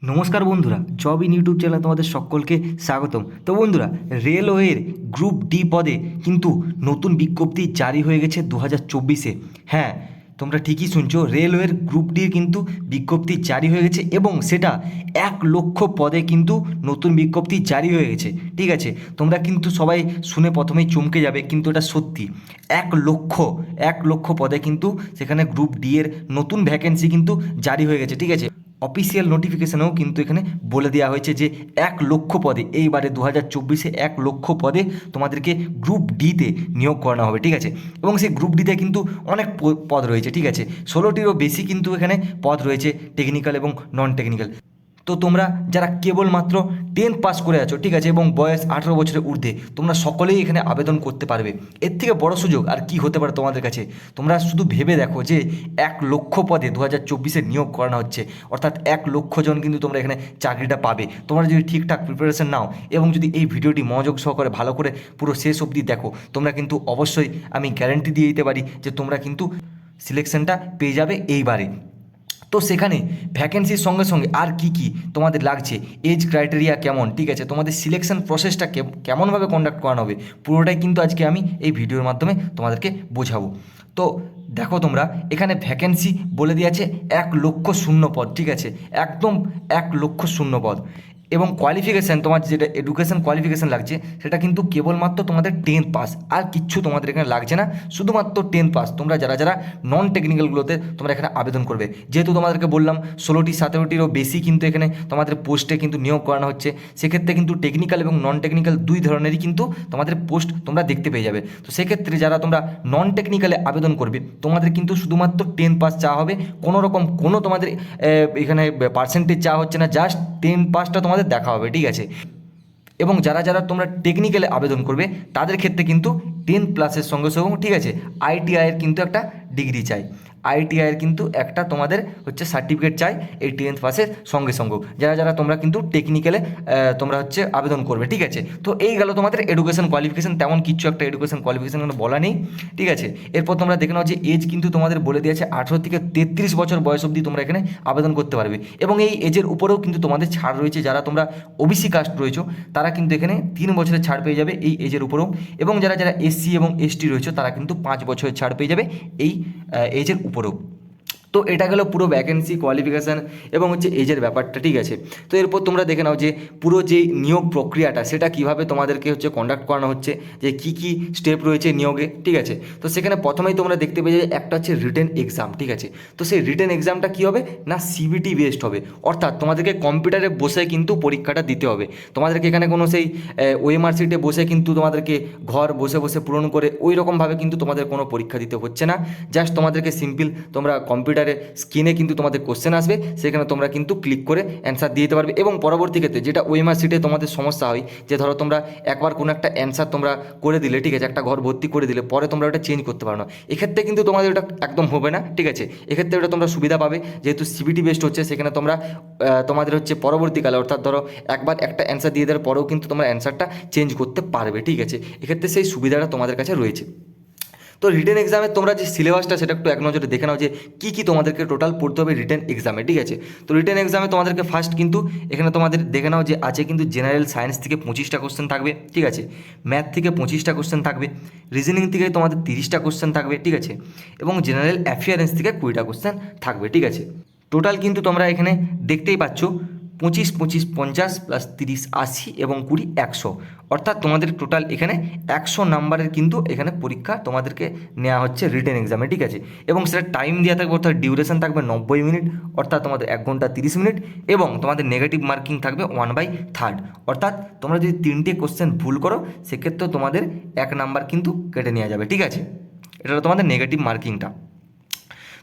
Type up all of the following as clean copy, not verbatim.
নমস্কার বন্ধুরা, job in YouTube চ্যানেলে তোমাদের সকলকে স্বাগতম। তো বন্ধুরা, রেলওয়ের গ্রুপ ডি পদে কিন্তু নতুন বিজ্ঞপ্তি জারি হয়ে গেছে 2024-এ। হ্যাঁ, তোমরা ঠিকই শুনছো, রেলওয়ের গ্রুপ ডি কিন্তু বিজ্ঞপ্তি জারি হয়ে গেছে এবং সেটা 1,00,000 পদে কিন্তু নতুন বিজ্ঞপ্তি জারি হয়ে গেছে। ঠিক আছে, তোমরা কিন্তু সবাই শুনে প্রথমেই চমকে যাবে, কিন্তু এটা সত্যি। 1,00,000 পদে কিন্তু সেখানে গ্রুপ ডি এর নতুন ভ্যাকেন্সি কিন্তু জারি হয়ে গেছে। ঠিক আছে, অফিসিয়াল নোটিফিকেশনেও কিন্তু এখানে বলে দেওয়া হয়েছে যে 1,00,000 পদে, এইবারে 2024-এ 1,00,000 পদে তোমাদেরকে গ্রুপ ডিতে নিয়োগ করানো হবে। ঠিক আছে, এবং সেই গ্রুপ ডিতে কিন্তু অনেক পদ রয়েছে। ঠিক আছে, 16টিরও বেশি কিন্তু এখানে পদ রয়েছে, টেকনিক্যাল এবং নন টেকনিক্যাল। তো তোমরা যারা কেবলমাত্র 10th পাস করে আছো, ঠিক আছে, এবং বয়স 18 বছরের ঊর্ধ্বে, তোমরা সকলেই এখানে আবেদন করতে পারবে। এর থেকে বড় সুযোগ আর কি হতে পারে তোমাদের কাছে? তোমরা শুধু ভেবে দেখো যে 1,00,000 পদে 2024-এ নিয়োগ করানো হচ্ছে, অর্থাৎ 1,00,000 জন কিন্তু তোমরা এখানে চাকরিটা পাবে। তোমরা যদি ঠিকঠাক প্রিপারেশন নাও এবং যদি এই ভিডিওটি মনোযোগ সহকারে ভালো করে পুরো শেষ অবধি দেখো, তোমরা কিন্তু অবশ্যই, আমি গ্যারান্টি দিয়ে দিতে পারি যে তোমরা কিন্তু সিলেকশনটা পেয়ে যাবে এইবারে। তো সেখানে ভ্যাকেন্সির সঙ্গে সঙ্গে আর কি কি তোমাদের লাগছে, এজ ক্রাইটেরিয়া কেমন, ঠিক আছে, তোমাদের সিলেকশন প্রসেসটা কেমনভাবে কন্ডাক্ট করানো হবে, পুরোটাই কিন্তু আজকে আমি এই ভিডিওর মাধ্যমে তোমাদেরকে বোঝাবো। তো দেখো, তোমরা এখানে ভ্যাকেন্সি বলে দিয়েছে 1,00,000 পদ। ঠিক আছে, একদম 1,00,000 পদ। এবং কোয়ালিফিকেশান, তোমার যেটা এডুকেশন কোয়ালিফিকেশান লাগছে, সেটা কিন্তু কেবলমাত্র তোমাদের 10th পাস, আর কিচ্ছু তোমাদের এখানে লাগছে না, শুধুমাত্র 10th পাস। তোমরা যারা যারা নন টেকনিক্যালগুলোতে তোমরা এখানে আবেদন করবে, যেহেতু তোমাদেরকে বললাম 16টি 17টিরও বেশি কিন্তু এখানে তোমাদের পোস্টে কিন্তু নিয়োগ করানো হচ্ছে, সেক্ষেত্রে কিন্তু টেকনিক্যাল এবং নন টেকনিক্যাল দুই ধরনেরই কিন্তু তোমাদের পোস্ট তোমরা দেখতে পেয়ে যাবে। তো সেক্ষেত্রে যারা তোমরা নন টেকনিক্যালে আবেদন করবে, তোমাদের কিন্তু শুধুমাত্র 10th পাস চাওয়া হবে, কোনো রকম কোনো তোমাদের এখানে পার্সেন্টেজ চাওয়া হচ্ছে না, জাস্ট 10th পাসটা তোমাদের দেখা হবে। ঠিক আছে, এবং যারা যারা তোমরা টেকনিক্যালে আবেদন করবে, তাদের ক্ষেত্রে কিন্তু 10+এর সঙ্গে সঙ্গে, ঠিক আছে, আইটিআইয়ের কিন্তু একটা ডিগ্রি চাই, আইটিআইয়ের কিন্তু একটা তোমাদের হচ্ছে সার্টিফিকেট চাই এই 10th পাসের সঙ্গে সঙ্গে, যারা যারা তোমরা কিন্তু টেকনিক্যালে তোমরা হচ্ছে আবেদন করবে। ঠিক আছে, তো এই গেল তোমাদের এডুকেশন কোয়ালিফিকেশন, তেমন কিছু একটা এডুকেশন কোয়ালিফিকেশন কোনো বলা নেই। ঠিক আছে, এরপর তোমরা দেখে নাও যে এজ কিন্তু তোমাদের বলে দিয়েছে 18 থেকে 33 বছর বয়স অবধি তোমরা এখানে আবেদন করতে পারবে, এবং এই এজের উপরেও কিন্তু তোমাদের ছাড় রয়েছে। যারা তোমরা ওবিসি কাস্ট রয়েছো, তারা কিন্তু এখানে 3 বছরের ছাড় পেয়ে যাবে এই এজের উপরেও, এবং যারা যারা এসসি এবং এসটি রয়েছে, তারা কিন্তু 5 বছরের ছাড় পেয়ে যাবে এই এজের উপরেও। তো এটা গেল পুরো ভ্যাকেন্সি, কোয়ালিফিকেশান এবং হচ্ছে এজের ব্যাপারটা। ঠিক আছে, তো এরপর তোমরা দেখে নাও যে পুরো যে নিয়োগ প্রক্রিয়াটা, সেটা কিভাবে তোমাদেরকে হচ্ছে কন্ডাক্ট করানো হচ্ছে, যে কি কি স্টেপ রয়েছে নিয়োগে। ঠিক আছে, তো সেখানে প্রথমেই তোমরা দেখতে পেয়ে যাবে একটা হচ্ছে রিটেন এক্সাম। ঠিক আছে, তো সেই রিটেন এক্সামটা কী হবে না, সিবিটি বেসড হবে, অর্থাৎ তোমাদেরকে কম্পিউটারে বসে কিন্তু পরীক্ষাটা দিতে হবে। তোমাদেরকে এখানে কোনো সেই ওএমআর সিটে বসে কিন্তু তোমাদেরকে ঘর বসে বসে পূরণ করে ওই রকমভাবে কিন্তু তোমাদের কোনো পরীক্ষা দিতে হচ্ছে না। জাস্ট তোমাদেরকে সিম্পল তোমরা কম্পিউটারে স্ক্রিনে কিন্তু তোমাদের কোশ্চেন আসবে, সেখানে তোমরা কিন্তু ক্লিক করে অ্যান্সার দিয়ে দিতে পারবে। এবং পরবর্তী ক্ষেত্রে যেটা ওএমআর সিটে তোমাদের সমস্যা হয়, যে ধরো তোমরা একবার কোনো একটা অ্যান্সার তোমরা করে দিলে, ঠিক আছে, একটা ঘর ভর্তি করে দিলে, পরে তোমরা ওটা চেঞ্জ করতে পারো না, এক্ষেত্রে কিন্তু তোমাদের ওটা একদম হবে না। ঠিক আছে, এক্ষেত্রে ওটা তোমরা সুবিধা পাবে, যেহেতু সিবিটি বেসড হচ্ছে, সেখানে তোমরা তোমাদের হচ্ছে পরবর্তীকালে, অর্থাৎ ধরো একবার একটা অ্যান্সার দিয়ে দেওয়ার পরেও কিন্তু তোমরা অ্যান্সারটা চেঞ্জ করতে পারবে। ঠিক আছে, এক্ষেত্রে সেই সুবিধাটা তোমাদের কাছে রয়েছে। তো রিটেন এক্সামে তোমরা যে সিলেবাসটা, সেটা একটু এক নজরে দেখে নাও যে কী কী তোমাদেরকে টোটাল পড়তে হবে রিটেন এক্সামে। ঠিক আছে, তো রিটেন এক্সামে তোমাদেরকে ফার্স্ট কিন্তু এখানে তোমাদের দেখে নাও যে আছে কিন্তু জেনারেল সায়েন্স থেকে 25টা কোশ্চেন থাকবে। ঠিক আছে, ম্যাথ থেকে 25টা কোশ্চেন থাকবে, রিজনিং থেকে তোমাদের 30টা কোশ্চেন থাকবে। ঠিক আছে, এবং জেনারেল অ্যাফেয়ারেন্স থেকে 20টা কোশ্চেন থাকবে। ঠিক আছে, টোটাল কিন্তু তোমরা এখানে দেখতেই পাচ্ছ 25, 25, 50 প্লাস 30, 80 এবং 20, 100, অর্থাৎ তোমাদের টোটাল এখানে 100 নাম্বারের কিন্তু এখানে পরীক্ষা তোমাদেরকে নেওয়া হচ্ছে রিটেন এক্সামে। ঠিক আছে, এবং সেটা টাইম দেওয়া থাকবে, অর্থাৎ ডিউরেশন থাকবে 90 মিনিট, অর্থাৎ তোমাদের 1 ঘন্টা 30 মিনিট, এবং তোমাদের নেগেটিভ মার্কিং থাকবে 1/3, অর্থাৎ তোমরা যদি 3টে কোশ্চেন ভুল করো, সেক্ষেত্রেও তোমাদের 1 নাম্বার কিন্তু কেটে নেওয়া যাবে। ঠিক আছে, এটা হলো তোমাদের নেগেটিভ মার্কিংটা।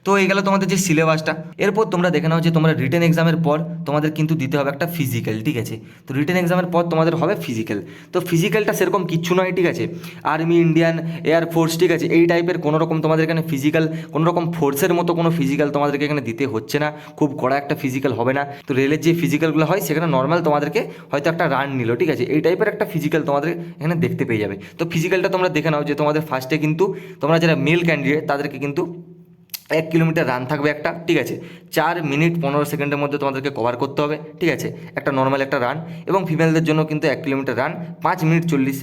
তো এই গেল তোমাদের যে সিলেবাসটা। এরপর তোমরা দেখে নাও যে তোমরা রিটেন এক্সামের পর তোমাদের কিন্তু দিতে হবে একটা ফিজিক্যাল। ঠিক আছে, তো রিটেন এক্সামের পর তোমাদের হবে ফিজিক্যাল। তো ফিজিক্যালটা সেরকম কিচ্ছু নয়। ঠিক আছে, আর্মি, ইন্ডিয়ান এয়ারফোর্স, ঠিক আছে, এই টাইপের কোনো রকম তোমাদের এখানে ফিজিক্যাল, কোনো রকম ফোর্সের মতো কোনো ফিজিক্যাল তোমাদেরকে এখানে দিতে হচ্ছে না, খুব কড়া একটা ফিজিক্যাল হবে না। তো রেলের যে ফিজিক্যালগুলো হয়, সেখানে নর্মাল তোমাদেরকে হয়তো একটা রান নিল, ঠিক আছে, এই টাইপের একটা ফিজিক্যাল তোমাদের এখানে দেখতে পেয়ে যাবে। তো ফিজিক্যালটা তোমরা দেখে নাও যে তোমাদের ফার্স্টে কিন্তু তোমরা যারা মেল ক্যান্ডিডেট, তাদেরকে কিন্তু 1 কিলোমিটার রান থাকবে একটা, ঠিক আছে। 4 মিনিট 15 সেকেন্ডের মধ্যে তোমাদেরকে কভার করতে হবে, ঠিক আছে, একটা নর্মাল একটা রান। এবং ফিমেলদের জন্য কিন্তু 1 কিলোমিটার রান 5 মিনিট 40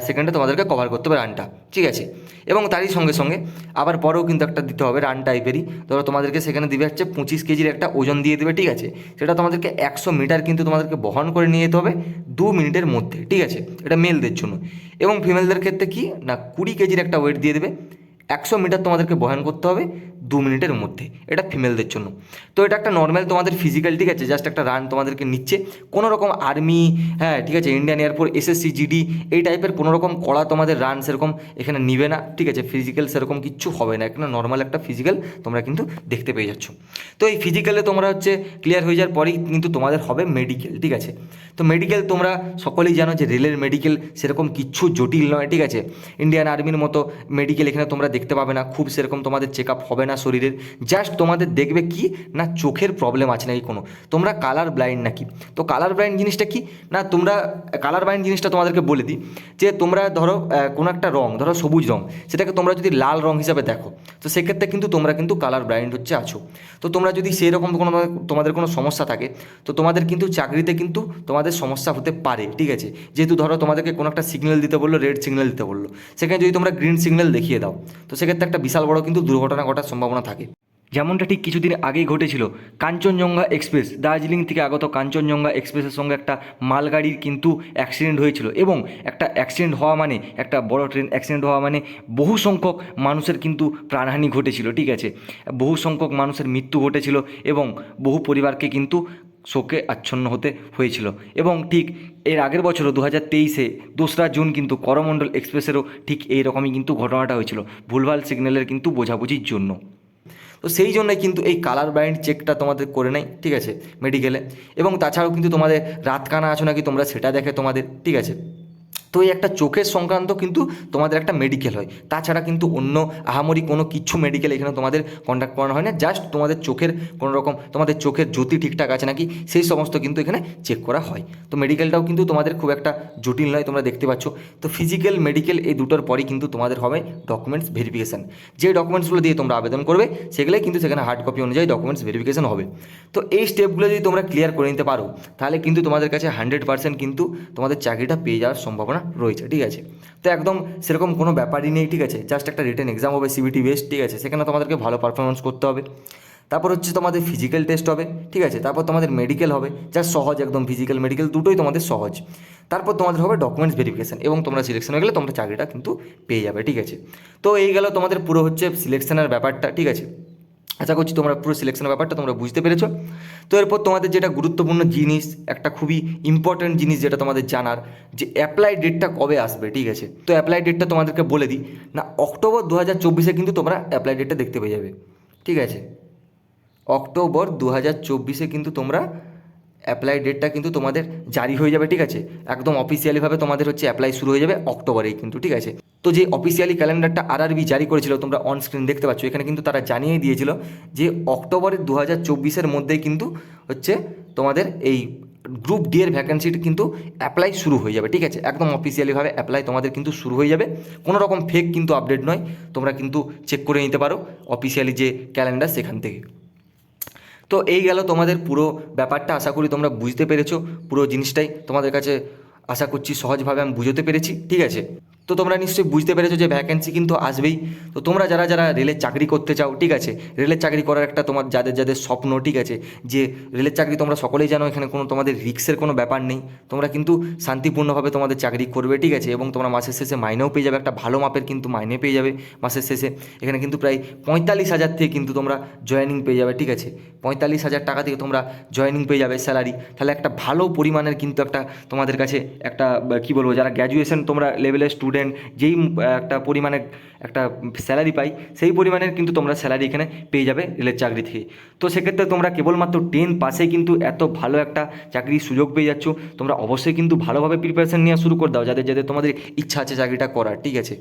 সেকেন্ডে তোমাদেরকে কভার করতে হবে রানটা, ঠিক আছে। এবং তারই সঙ্গে সঙ্গে আবার পরেও কিন্তু একটা দিতে হবে রান টাইপেরই। ধরো তোমাদেরকে সেখানে দিবে হচ্ছে 25 কেজির একটা ওজন দিয়ে দেবে, ঠিক আছে। সেটা তোমাদেরকে 100 মিটার কিন্তু তোমাদেরকে বহন করে নিয়ে যেতে হবে 2 মিনিটের মধ্যে, ঠিক আছে। এটা মেলদের জন্য। এবং ফিমেলদের ক্ষেত্রে কি না, 20 কেজির একটা ওয়েট দিয়ে দেবে, 100 মিটার তোমাদেরকে বহন করতে হবে 2 মিনিটের মধ্যে, এটা ফিমেলদের জন্য। তো এটা একটা নর্মাল তোমাদের ফিজিক্যাল, ঠিক আছে, জাস্ট একটা রান তোমাদেরকে নিচ্ছে। কোনো রকম আর্মি, হ্যাঁ ঠিক আছে, ইন্ডিয়ান এয়ারফোর্স, এসএসসি, জিডি এই টাইপের কোনো রকম কড়া তোমাদের রান সেরকম এখানে নিবে না, ঠিক আছে। ফিজিক্যাল সেরকম কিচ্ছু হবে না, এখানে নর্মাল একটা ফিজিক্যাল তোমরা কিন্তু দেখতে পেয়ে যাচ্ছ। তো এই ফিজিক্যালে তোমরা হচ্ছে ক্লিয়ার হয়ে যাওয়ার পরেই কিন্তু তোমাদের হবে মেডিকেল, ঠিক আছে। তো মেডিকেল তোমরা সকলেই জানো যে রেলের মেডিকেল সেরকম কিচ্ছু জটিল নয়, ঠিক আছে। ইন্ডিয়ান আর্মির মতো মেডিকেল এখানে তোমরা দেখতে পাবে না, খুব সেরকম তোমাদের চেক আপ হবে না শরীরের। জাস্ট তোমাদের দেখবে কি না, চোখের প্রবলেম আছে নাকি কোনো, তোমরা কালার ব্লাইন্ড নাকি। তো কালার ব্লাইন্ড জিনিসটা কি না, তোমরা কালার ব্লাইন্ড জিনিসটা তোমাদেরকে বলে দিই যে তোমরা ধরো কোনো একটা রং, ধরো সবুজ রং, সেটাকে তোমরা যদি লাল রং হিসাবে দেখো, তো সেক্ষেত্রে কিন্তু তোমরা কিন্তু কালার ব্লাইন্ড হচ্ছে আছো। তো তোমরা যদি সেই রকম কোনো তোমাদের কোনো সমস্যা থাকে, তো তোমাদের কিন্তু চাকরিতে কিন্তু তোমাদের সমস্যা হতে পারে, ঠিক আছে। যেহেতু ধরো তোমাদেরকে কোনো একটা সিগন্যাল দিতে বললো, রেড সিগন্যাল দিতে বললো, সেখানে যদি তোমরা গ্রিন সিগন্যাল দেখিয়ে দাও, তো সেক্ষেত্রে একটা বিশাল বড় কিন্তু দুর্ঘটনা ঘটার সম্ভাবনা থাকে। যেমনটা ঠিক কিছুদিন আগেই ঘটেছিল, কাঞ্চনজঙ্ঘা এক্সপ্রেস, দার্জিলিং থেকে আগত কাঞ্চনজঙ্ঘা এক্সপ্রেসের সঙ্গে একটা মালগাড়ির কিন্তু অ্যাক্সিডেন্ট হয়েছিল। এবং একটা অ্যাক্সিডেন্ট হওয়া মানে, একটা বড় ট্রেন অ্যাক্সিডেন্ট হওয়া মানে বহু সংখ্যক মানুষের কিন্তু প্রাণহানি ঘটেছিল, ঠিক আছে। বহু সংখ্যক মানুষের মৃত্যু ঘটেছিল এবং বহু পরিবারকে কিন্তু শোকে আচ্ছন্ন হতে হয়েছিল। এবং ঠিক এর আগের বছরও 2023-এ 2রা জুন কিন্তু করমণ্ডল এক্সপ্রেসেরও ঠিক এই রকমই কিন্তু ঘটনাটা হয়েছিল, ভুলভাল সিগন্যালের কিন্তু বোঝাবুঝির জন্য। তো সেই জন্যই কিন্তু এই কালার ব্লাইন্ড চেকটা তোমাদের করে নেয়, ঠিক আছে, মেডিকেলে। এবং তাছাড়াও কিন্তু তোমাদের রাত কানা আছো নাকি তোমরা সেটা দেখে তোমাদের, ঠিক আছে। তো এই একটা চোখের সংক্রান্ত কিন্তু তোমাদের একটা মেডিকেল হয়, তাছাড়া কিন্তু অন্য আহামরি কোনো কিছু মেডিকেল এখানে তোমাদের কন্ডাক্ট করানো হয় না। জাস্ট তোমাদের চোখের কোনো রকম, তোমাদের চোখের জ্যোতি ঠিকঠাক আছে নাকি সেই সমস্ত কিন্তু এখানে চেক করা হয়। তো মেডিকেলটাও কিন্তু তোমাদের খুব একটা জটিল নয়, তোমরা দেখতে পাচ্ছ। তো ফিজিক্যাল মেডিকেল এই দুটোর পরই কিন্তু তোমাদের হবে ডকুমেন্টস ভেরিফিকেশান। যে ডকুমেন্টসগুলো দিয়ে তোমরা আবেদন করবে সেগুলোই কিন্তু সেখানে হার্ড কপি অনুযায়ী ডকুমেন্টস ভেরিফিকেশান হবে। তো এই স্টেপগুলো যদি তোমরা ক্লিয়ার করে নিতে পারো, তাহলে কিন্তু তোমাদের কাছে 100% কিন্তু তোমাদের চাকরিটা পেয়ে যাওয়ার সম্ভাবনা রয়েছে, ঠিক আছে। তো একদম সেরকম কোনো ব্যাপারই নেই, ঠিক আছে। জাস্ট একটা রিটেন এক্সাম হবে সিবিটি বেস্ট, ঠিক আছে, সেখানে তোমাদেরকে ভালো পারফরমেন্স করতে হবে। তারপর হচ্ছে তোমাদের ফিজিক্যাল টেস্ট হবে, ঠিক আছে। তারপর তোমাদের মেডিকেল হবে, যা সহজ একদম, ফিজিক্যাল মেডিকেল দুটোই তোমাদের সহজ। তারপর তোমাদের হবে ডকুমেন্টস ভেরিফিকেশান এবং তোমরা সিলেকশন হয়ে গেলে তোমরা চাকরিটা কিন্তু পেয়ে যাবে, ঠিক আছে। তো এই গেল তোমাদের পুরো হচ্ছে সিলেকশনের ব্যাপারটা, ঠিক আছে। আশা করছি তোমরা পুরো সিলেকশনের ব্যাপারটা তোমরা বুঝতে পেরেছো। তো এরপর তোমাদের যেটা গুরুত্বপূর্ণ জিনিস, একটা খুবই ইম্পর্ট্যান্ট জিনিস যেটা তোমাদের জানার, যে অ্যাপ্লাই ডেটটা কবে আসবে, ঠিক আছে। তো অ্যাপ্লাই ডেটটা তোমাদেরকে বলে দিই না, অক্টোবর 2024-এ কিন্তু তোমরা অ্যাপ্লাই ডেটটা দেখতে পেয়ে যাবে, ঠিক আছে। অক্টোবর 2024-এ কিন্তু তোমরা অ্যাপ্লাই ডেটটা কিন্তু তোমাদের জারি হয়ে যাবে, ঠিক আছে। একদম অফিসিয়ালিভাবে তোমাদের হচ্ছে অ্যাপ্লাই শুরু হয়ে যাবে অক্টোবরেই কিন্তু, ঠিক আছে। তো যে অফিসিয়ালি ক্যালেন্ডারটা আরআরবি জারি করেছিল, তোমরা অন স্ক্রিন দেখতে পাচ্ছ, এখানে কিন্তু তারা জানিয়ে দিয়েছিল যে অক্টোবরের 2024-এর মধ্যেই কিন্তু হচ্ছে তোমাদের এই গ্রুপ ডি এর ভ্যাকেন্সিটা কিন্তু অ্যাপ্লাই শুরু হয়ে যাবে, ঠিক আছে। একদম অফিসিয়ালিভাবে অ্যাপ্লাই তোমাদের কিন্তু শুরু হয়ে যাবে, কোনো রকম ফেক কিন্তু আপডেট নয়, তোমরা কিন্তু চেক করে নিতে পারো অফিসিয়ালি যে ক্যালেন্ডার সেখান থেকে। তো এই গেল তোমাদের পুরো ব্যাপারটা, আশা করি তোমরা বুঝতে পেরেছো পুরো জিনিসটাই তোমাদের কাছে, আশা করছি সহজভাবে আমি বুঝতে পেরেছি, ঠিক আছে। তো তোমরা নিশ্চয়ই বুঝতে পেরেছো যে ভ্যাকেন্সি কিন্তু আসবেই। তো তোমরা যারা যারা রেলের চাকরি করতে চাও, ঠিক আছে, রেলের চাকরি করার একটা তোমার যাদের যাদের স্বপ্ন, ঠিক আছে, যে রেলের চাকরি তোমরা সকলেই জানো এখানে কোনো তোমাদের রিস্কের কোনো ব্যাপার নেই, তোমরা কিন্তু শান্তিপূর্ণভাবে তোমাদের চাকরি করবে, ঠিক আছে। এবং তোমরা মাসের শেষে মাইনেও পেয়ে যাবে, একটা ভালো মাপের কিন্তু মাইনে পেয়ে যাবে মাসের শেষে। এখানে কিন্তু প্রায় 45,000 থেকে কিন্তু তোমরা জয়েনিং পেয়ে যাবে, ঠিক আছে। 45,000 টাকা থেকে তোমরা জয়েনিং পেয়ে যাবে স্যালারি। তাহলে একটা ভালো পরিমাণের কিন্তু একটা তোমাদের কাছে একটা কী বলবো, যারা গ্র্যাজুয়েশন তোমরা লেভেলের স্টুডেন্ট যেই একটা পরিমাণে একটা স্যালারি পাই, সেই পরিমাণের কিন্তু তোমরা স্যালারি এখানে পেয়ে যাবে রেলের চাকরি থেকে। তো সেক্ষেত্রে তোমরা কেবলমাত্র 10 পাসে কিন্তু এত ভালো একটা চাকরির সুযোগ পেয়ে যাচ্ছ। তোমরা অবশ্যই কিন্তু ভালোভাবে প্রিপারেশন নেওয়া শুরু করে দাও, যাদের যাদের তোমাদের ইচ্ছা আছে চাকরিটা করার, ঠিক আছে।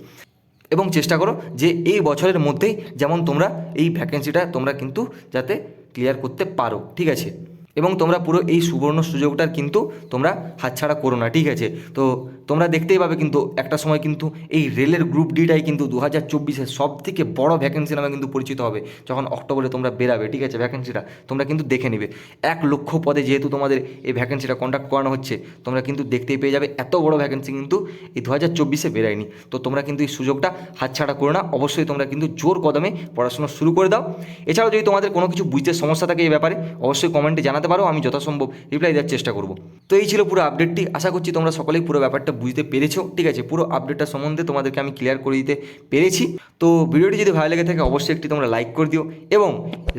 এবং চেষ্টা করো যে এই বছরের মধ্যেই যেমন তোমরা এই ভ্যাকেন্সিটা তোমরা কিন্তু যাতে ক্লিয়ার করতে পারো, ঠিক আছে। এবং তোমরা পুরো এই সুবর্ণ সুযোগটার কিন্তু তোমরা হাতছাড়া করো না, ঠিক আছে? তো তোমরা দেখতেই পাবে কিন্তু একটা সময় কিন্তু এই রেলের গ্রুপ ডিটাই কিন্তু 2024-এর সব থেকে বড় ভ্যাকেন্সি নামে কিন্তু পরিচিত হবে যখন অক্টোবরে তোমরা বেরাবে, ঠিক আছে? ভ্যাকেন্সিটা তোমরা কিন্তু দেখে নিবে। 1,00,000 পদে যেহেতু তোমাদের এই ভ্যাকেন্সিটা কন্ডাক্ট করানো হচ্ছে, তোমরা কিন্তু দেখতেই পেয়ে যাবে এত বড় ভ্যাকেন্সি কিন্তু এই 2024-এ বেরায়নি। তো তোমরা কিন্তু এই সুযোগটা হাতছাড়া করো না, অবশ্যই তোমরা কিন্তু জোর কদমে পড়াশোনা শুরু করে দাও। এছাড়াও যদি তোমাদের কোনো কিছু বুঝতে সমস্যা থাকে এই ব্যাপারে, অবশ্যই কমেন্টে জানাতে পারো, আমি যথাসম্ভব রিপ্লাই দেওয়ার চেষ্টা করব। তো এই ছিল পুরো আপডেটটি, আশা করছি তোমরা সকলেই পুরো ব্যাপারটা বুঝতে পেরেছো, ঠিক আছে? পুরো আপডেটটা সম্বন্ধে তোমাদেরকে আমি ক্লিয়ার করে দিতে পেরেছি। তো ভিডিওটি যদি ভালো লেগে থাকে অবশ্যই একটি তোমরা লাইক করে দিও, এবং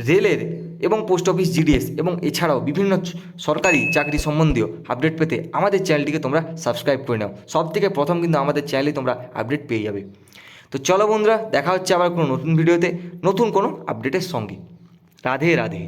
রেলের এবং পোস্ট অফিস জিডিএস এবং এছাড়াও বিভিন্ন সরকারি চাকরি সম্বন্ধীয় আপডেট পেতে আমাদের চ্যানেলটিকে তোমরা সাবস্ক্রাইব করে নাও। সব থেকে প্রথম কিন্তু আমাদের চ্যানেলে তোমরা আপডেট পেয়ে যাবে। তো চলো বন্ধুরা, দেখা হচ্ছে আবার কোনো নতুন ভিডিওতে নতুন কোনো আপডেটের সঙ্গে। রাধে রাধে।